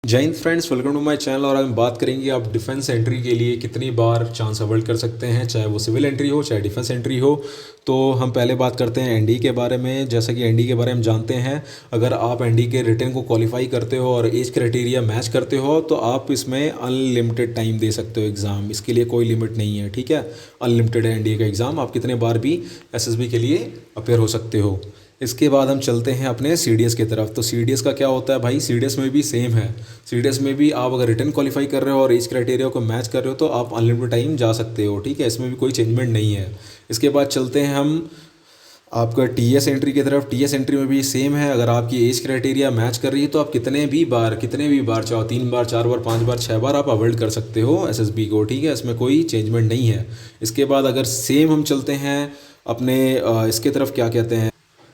जय हिंद friends, welcome to my channel. और हम बात करेंगे आप डिफेंस एंट्री के लिए कितनी बार चांस अवॉइड कर सकते हैं, चाहे वो सिविल एंट्री हो चाहे डिफेंस एंट्री हो। तो हम पहले बात करते हैं एनडी के बारे में। जैसा कि एनडी के बारे में जानते हैं, अगर आप एनडी के रिटन को क्वालिफाई करते हो और एज क्राइटेरिया मैच करते हो तो आप इसमें अनलिमिटेड टाइम दे सकते हो एग्ज़ाम। इसके लिए कोई लिमिट नहीं है, ठीक है। अनलिमिटेड है एनडी का एग्ज़ाम, आप कितने बार भी एसएसबी के लिए अपेयर हो सकते हो। इसके बाद हम चलते हैं अपने सीडीएस की तरफ। तो सीडीएस का क्या होता है भाई, सीडीएस में भी सेम है। सीडीएस में भी आप अगर रिटन क्वालिफाई कर रहे हो और एज क्राइटेरिया को मैच कर रहे हो तो आप अनलिमिटेड टाइम जा सकते हो, ठीक है। इसमें भी कोई चेंजमेंट नहीं है। इसके बाद चलते हैं हम आपका टीएस एंट्री की तरफ। टीएस एंट्री में भी सेम है, अगर आपकी एज क्राइटेरिया मैच कर रही है तो आप कितने भी बार चाहो, 3 बार 4 बार 5 बार 6 बार आप अवॉइड कर सकते हो एसएसबी को, ठीक है। इसमें कोई चेंजमेंट नहीं है। इसके बाद अगर सेम हम चलते हैं अपने इसके तरफ, क्या कहते हैं,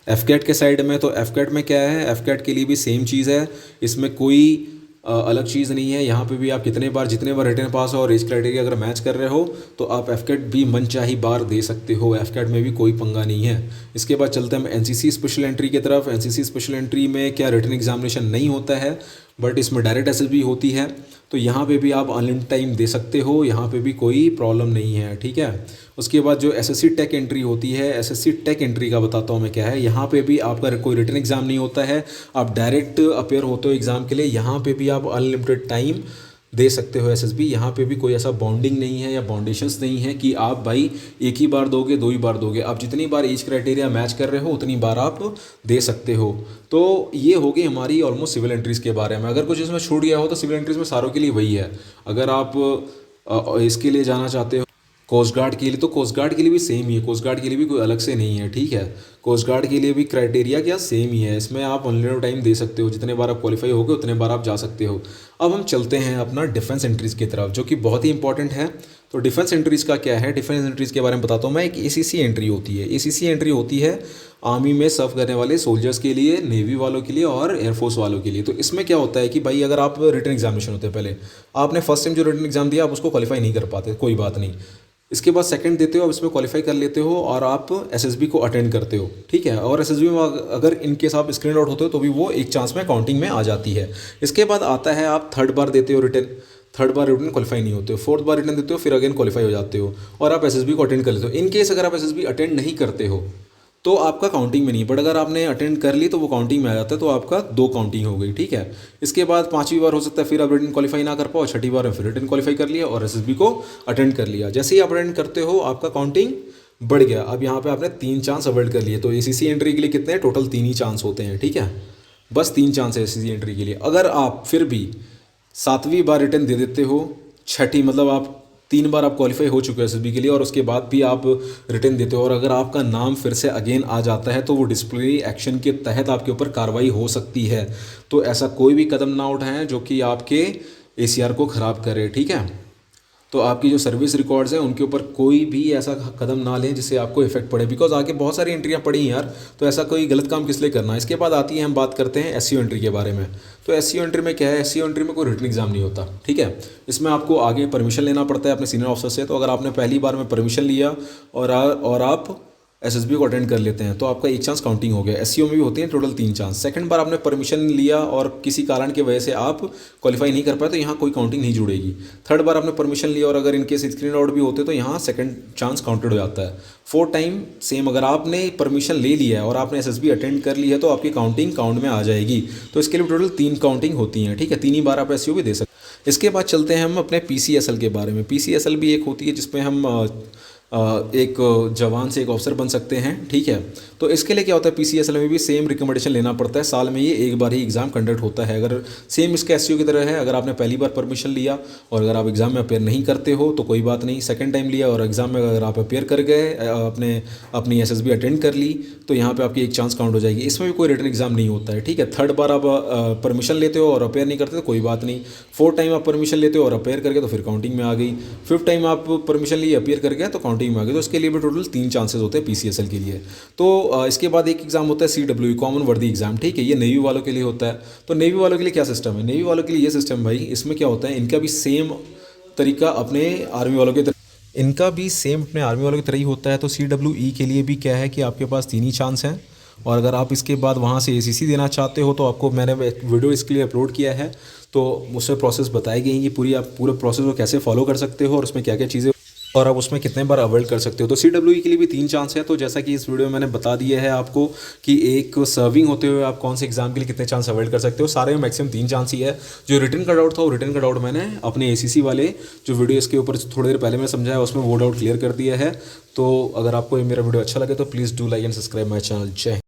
एफकेट के साइड में। तो एफकेट में क्या है, एफकेट के लिए भी सेम चीज़ है। इसमें कोई अलग चीज़ नहीं है। यहाँ पे भी आप जितने बार रिटर्न पास हो और एज क्राइटेरिया अगर मैच कर रहे हो तो आप एफकेट भी मनचाही बार दे सकते हो। एफकेट में भी कोई पंगा नहीं है। इसके बाद चलते हैं हम एनसीसी स्पेशल एंट्री की तरफ। एनसीसी स्पेशल एंट्री में क्या रिटर्न एग्जामिनेशन नहीं होता है, बट इसमें डायरेक्ट एसएसबी होती है। तो यहाँ पे भी आप अनलिमिटेड टाइम दे सकते हो, यहाँ पे भी कोई प्रॉब्लम नहीं है, ठीक है। उसके बाद जो एसएससी टेक एंट्री होती है, एसएससी टेक एंट्री का बताता हूँ मैं क्या है। यहाँ पे भी आपका कोई रिटन एग्ज़ाम नहीं होता है, आप डायरेक्ट अपेयर होते हो एग्ज़ाम के लिए। यहाँ पे भी आप अनलिमिटेड टाइम दे सकते हो एसएसबी। यहाँ पे भी कोई ऐसा बॉन्डिंग नहीं है या बाउंडेशंस नहीं है कि आप भाई एक ही बार दोगे, 2 ही बार दोगे। आप जितनी बार एज क्राइटेरिया मैच कर रहे हो उतनी बार आप दे सकते हो। तो ये होगी हमारी ऑलमोस्ट सिविल एंट्रीज़ के बारे में। अगर कुछ इसमें छूट गया हो तो सिविल एंट्रीज़ में सारों के लिए वही है। अगर आप इसके लिए जाना चाहते हो कोस्ट गार्ड के लिए, तो कोस्ट गार्ड के लिए भी सेम ही है। कोस्ट गार्ड के लिए भी कोई अलग से नहीं है, ठीक है। कोस्ट गार्ड के लिए भी क्राइटेरिया क्या सेम ही है। इसमें आप अनलिमिटेड टाइम दे सकते हो, जितने बार आप क्वालिफाई होगे उतने बार आप जा सकते हो। अब हम चलते हैं अपना डिफेंस एंट्रीज़ की तरफ, जो कि बहुत ही इंपॉर्टेंट है। तो डिफेंस एंट्रीज़ का क्या है, डिफेंस एंट्रीज़ के बारे में बताता हूँ मैं। एक एसीसी एंट्री होती है। एसीसी एंट्री होती है आर्मी में सर्व करने वाले सोल्जर्स के लिए, नेवी वालों के लिए और एयरफोर्स वालों के लिए। तो इसमें क्या होता है कि भाई अगर आप रिटन एग्जामिनेशन होते हैं, पहले आपने फर्स्ट टाइम जो रिटन एग्जाम दिया आप उसको क्वालिफाई नहीं कर पाते, कोई बात नहीं। इसके बाद सेकंड देते हो, आप इसमें क्वालिफाई कर लेते हो और आप एसएसबी को अटेंड करते हो, ठीक है। और एसएसबी में अगर इनकेस आप स्क्रीन आउट होते हो तो भी वो एक चांस में काउंटिंग में आ जाती है। इसके बाद आता है आप थर्ड बार देते हो रिटन, थर्ड बार रिटन क्वालिफाई नहीं होते हो, फोर्थ बार रिटन देते हो, फिर अगेन क्वालिफाई हो जाते हो और आप एसएसबी को अटेंड कर लेते हो। इनकेस अगर आप एसएसबी अटेंड नहीं करते हो तो आपका काउंटिंग में नहीं, बट अगर आपने अटेंड कर ली तो वो काउंटिंग में आ जाता है। तो आपका 2 काउंटिंग हो गई, ठीक है। इसके बाद 5वीं बार हो सकता है फिर आप रिटन क्वालिफाई ना कर पाओ, 6ठी बार में फिर रिटन क्वालिफाई कर लिया और एसएसबी को अटेंड कर लिया। जैसे ही आप अटेंड करते हो आपका काउंटिंग बढ़ गया। अब यहाँ पे आपने 3 चांस अवॉइड कर लिए। तो एसीसी एंट्री के लिए कितने हैं, टोटल 3 ही चांस होते हैं, ठीक है। बस 3 चांस है एसीसी एंट्री के लिए। अगर आप फिर भी 7वीं बार रिटर्न दे देते हो, 6ठी मतलब आप 3 बार आप क्वालिफाई हो चुके हो एसएसबी के लिए और उसके बाद भी आप रिटर्न देते हो और अगर आपका नाम फिर से अगेन आ जाता है तो वो डिसिप्लिनरी एक्शन के तहत आपके ऊपर कार्रवाई हो सकती है। तो ऐसा कोई भी कदम ना उठाएं जो कि आपके एसीआर को ख़राब करे, ठीक है। तो आपकी जो सर्विस रिकॉर्ड्स हैं उनके ऊपर कोई भी ऐसा कदम ना लें जिससे आपको इफेक्ट पड़े, बिकॉज आगे बहुत सारी एंट्रियाँ पड़ी हैं यार। तो ऐसा कोई गलत काम किस लिए करना है। इसके बाद आती है, हम बात करते हैं एससीओ एंट्री के बारे में। तो एससीओ एंट्री में क्या है, एससीओ एंट्री में कोई रिटन एग्जाम नहीं होता, ठीक है। इसमें आपको आगे परमिशन लेना पड़ता है अपने सीनियर ऑफिसर से। तो अगर आपने पहली बार में परमिशन लिया और आप एसएसबी को अटेंड कर लेते हैं तो आपका 1 चांस काउंटिंग हो गया। एससीओ में भी होती हैं टोटल 3 चांस। सेकंड बार आपने परमिशन लिया और किसी कारण की वजह से आप क्वालिफाई नहीं कर पाए तो यहाँ कोई काउंटिंग नहीं जुड़ेगी। थर्ड बार आपने परमिशन लिया और अगर इनकेस स्क्रीन आउट भी होते तो यहाँ सेकंड चांस काउंटेड हो जाता है। 4 टाइम सेम, अगर आपने परमिशन ले लिया है और आपने एसएसबी अटेंड कर ली है तो आपकी काउंटिंग काउंट में आ जाएगी। तो इसके लिए टोटल 3 काउंटिंग होती हैं, ठीक है। 3 ही बार आप एससीओ भी दे सकते हैं। इसके बाद चलते हैं हम अपने पीसीएसएल के बारे में। पीसीएसएल भी एक होती है जिसमें हम एक जवान से एक ऑफिसर बन सकते हैं, ठीक है। तो इसके लिए क्या होता है, पीसीएसएल में भी सेम रिकमेंडेशन लेना पड़ता है। साल में ये एक बार ही एग्ज़ाम कंडक्ट होता है। अगर सेम इसके एससीओ की तरह है, अगर आपने पहली बार परमिशन लिया और अगर आप एग्ज़ाम में अपेयर नहीं करते हो तो कोई बात नहीं। सेकंड टाइम लिया और एग्ज़ाम में अगर आप अपेयर कर गए, अपनी एसएसबी अटेंड कर ली तो यहाँ पे आपकी 1 चांस काउंट हो जाएगी। इसमें भी कोई रिटन एग्ज़ाम नहीं होता है, ठीक है। थर्ड बार आप परमिशन लेते हो और अपेयर नहीं करते तो कोई बात नहीं। 4th टाइम आप परमिशन लेते हो और अपेयर करके तो फिर काउंटिंग में आ गई। 5th टाइम आप परमिशन लिए, अपेयर कर गए तो काउंटिंग में आ गई। तो इसके लिए टोटल 3 चांसेस होते हैं पीसीएसएल के लिए। तो इसके बाद एक एग्जाम होता है सीडब्ल्यूई, कॉमन वर्दी एग्जाम, ठीक है। ये नेवी वालों के लिए होता है। तो नेवी वालों के लिए क्या सिस्टम है, नेवी वालों के लिए ये सिस्टम भाई, इसमें क्या होता है, इनका भी सेम तरीका अपने आर्मी वालों की तरह ही होता है। तो सीडब्ल्यूई के लिए भी क्या है कि आपके पास 3 ही चांस हैं और अगर आप इसके बाद वहाँ से एसीसी देना चाहते हो तो आपको, मैंने वीडियो इसके लिए अपलोड किया है, तो उसमें प्रोसेस बताई गई है कि पूरी आप पूरे प्रोसेस को कैसे फॉलो कर सकते हो और उसमें क्या क्या चीज़ें और आप उसमें कितने बार अवॉइड कर सकते हो। तो CWE के लिए भी 3 चांस है। तो जैसा कि इस वीडियो में मैंने बता दिया है आपको कि एक सर्विंग होते हुए आप कौन से एग्जाम के लिए कितने चांस अवॉइड कर सकते हो। सारे में मैक्सिमम 3 चांस ही है। जो रिटर्न का डाउट था वो रिटर्न का डाउट मैंने अपने ACC वाले जो वीडियो इसके ऊपर थोड़ी देर पहले मैंने समझाया उसमें वो डाउट क्लियर कर दिया है। तो अगर आपको ये मेरा वीडियो अच्छा लगे तो please do like and subscribe my channel. जय हिंद।